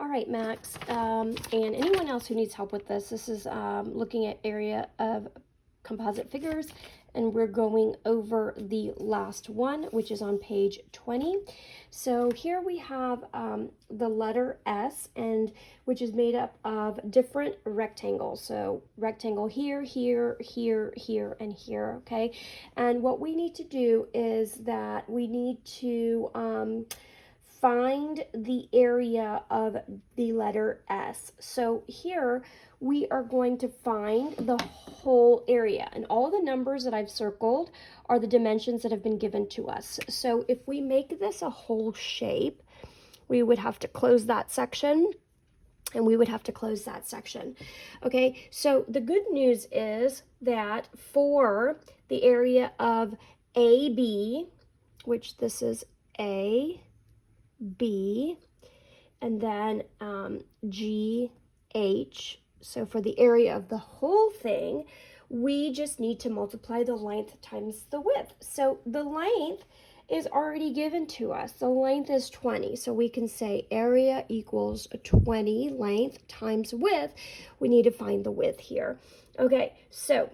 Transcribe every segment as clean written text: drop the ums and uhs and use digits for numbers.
All right, Max, and anyone else who needs help with this, this is looking at area of composite figures, and we're going over the last one, which is on page 20. So here we have the letter S, and which is made up of different rectangles. So rectangle here, here, here, here, and here, okay? And what we need to do is that we need to find the area of the letter S. So here we are going to find the whole area, and all the numbers that I've circled are the dimensions that have been given to us. So if we make this a whole shape, we would have to close that section, and we would have to close that section. Okay, so the good news is that for the area of AB, which this is A, B, and then GH. So for the area of the whole thing, we just need to multiply the length times the width. So the length is already given to us. The length is 20. So we can say area equals 20 length times width. We need to find the width here. Okay, so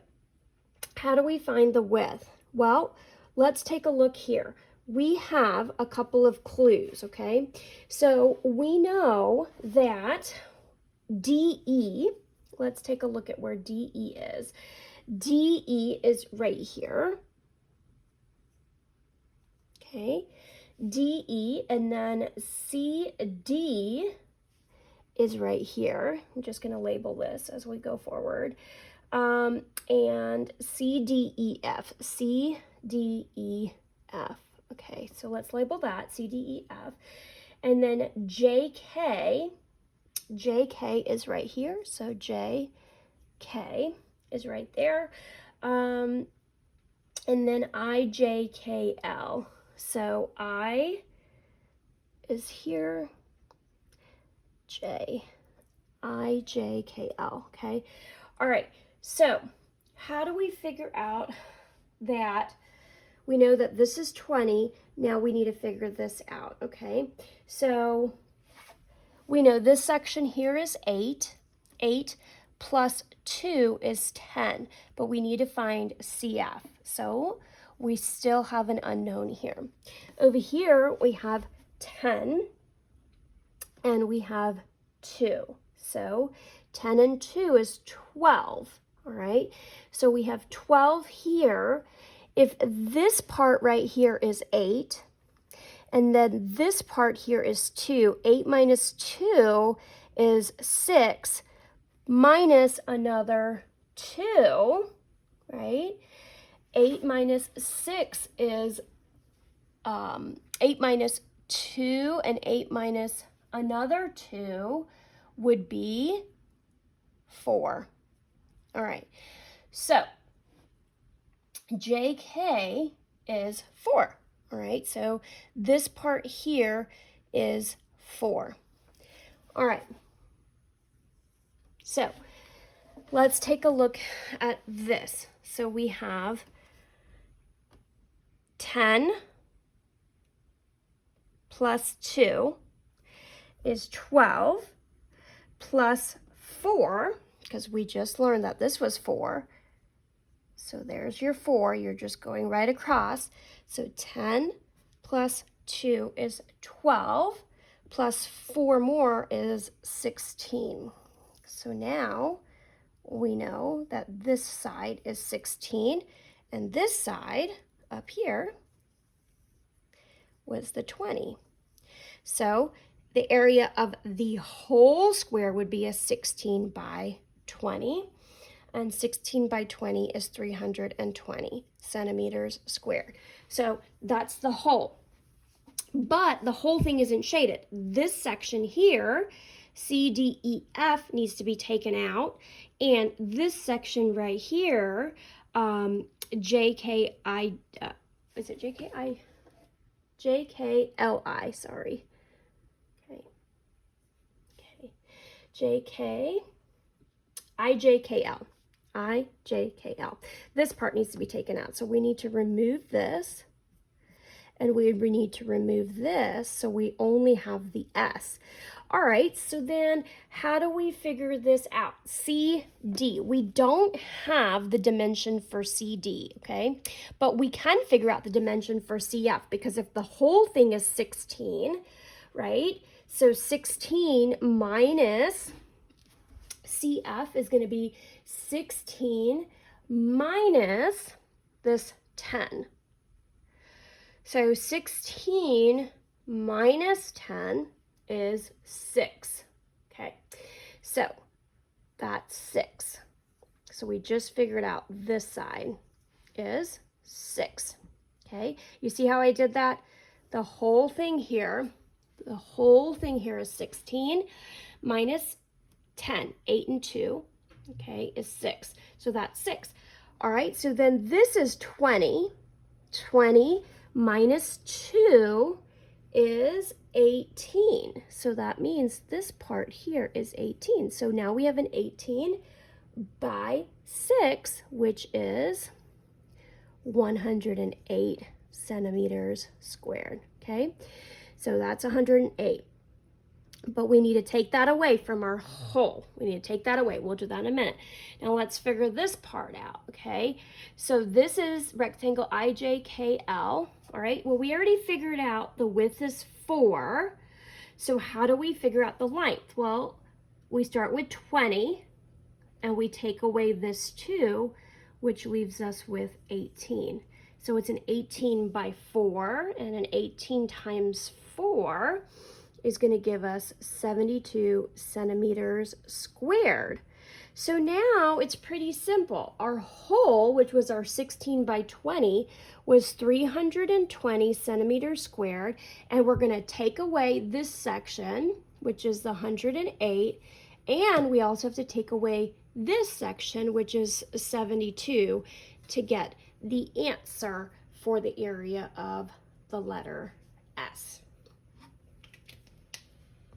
how do we find the width? Well, let's take a look here. We have a couple of clues, okay? So we know that DE, let's take a look at where DE is. DE is right here, okay? DE, and then CD is right here. I'm just gonna label this as we go forward. And CDEF, CDEF. Okay, so let's label that CDEF. And then JK is right here. So JK is right there. And then IJKL. So I is here. IJKL. Okay. All right. So how do we figure out that? We know that this is 20. Now we need to figure this out, okay? So we know this section here is 8. 8 plus 2 is 10, but we need to find CF. So we still have an unknown here. Over here, we have 10, and we have 2. So 10 and 2 is 12, all right? So we have 12 here. If this part right here is 8, and then this part here is 2, 8 minus 2 is 6, minus another 2, right? 8 minus 6 is 8 minus 2, and 8 minus another 2 would be 4. All right, so JK is 4, all right? So this part here is 4. All right, so let's take a look at this. So we have 10 plus 2 is 12 plus 4, because we just learned that this was 4. So there's your 4, you're just going right across. So 10 plus 2 is 12, plus 4 more is 16. So now we know that this side is 16, and this side up here was the 20. So the area of the whole square would be a 16 by 20. And 16 by 20 is 320 centimeters squared. So that's the whole. But the whole thing isn't shaded. This section here, CDEF, needs to be taken out. And this section right here, JKI, is it JKI? JKLI, sorry. Okay. IJKL. IJKL. This part needs to be taken out. So we need to remove this. and we need to remove this, so we only have the S. All right, so then how do we figure this out? CD, we don't have the dimension for CD, okay? But we can figure out the dimension for CF, because if the whole thing is 16, right? So 16 minus CF is going to be 16 minus this 10. So 16 minus 10 is 6. Okay, so that's 6. So we just figured out this side is 6. Okay, you see how I did that? The whole thing here is 16 minus 10, 8 and 2, okay, is 6. So that's 6. All right, so then this is 20. 20 minus 2 is 18. So that means this part here is 18. So now we have an 18 by 6, which is 108 centimeters squared, okay? So that's 108. But we need to take that away from our whole. We need to take that away. We'll do that in a minute. Now let's figure this part out, okay? So this is rectangle IJKL, all right? Well, we already figured out the width is 4. So how do we figure out the length? Well, we start with 20, and we take away this 2, which leaves us with 18. So it's an 18 by 4, and an 18 times 4 is going to give us 72 centimeters squared. So now it's pretty simple. Our whole, which was our 16 by 20, was 320 centimeters squared, and we're going to take away this section, which is the 108, and we also have to take away this section, which is 72, to get the answer for the area of the letter S.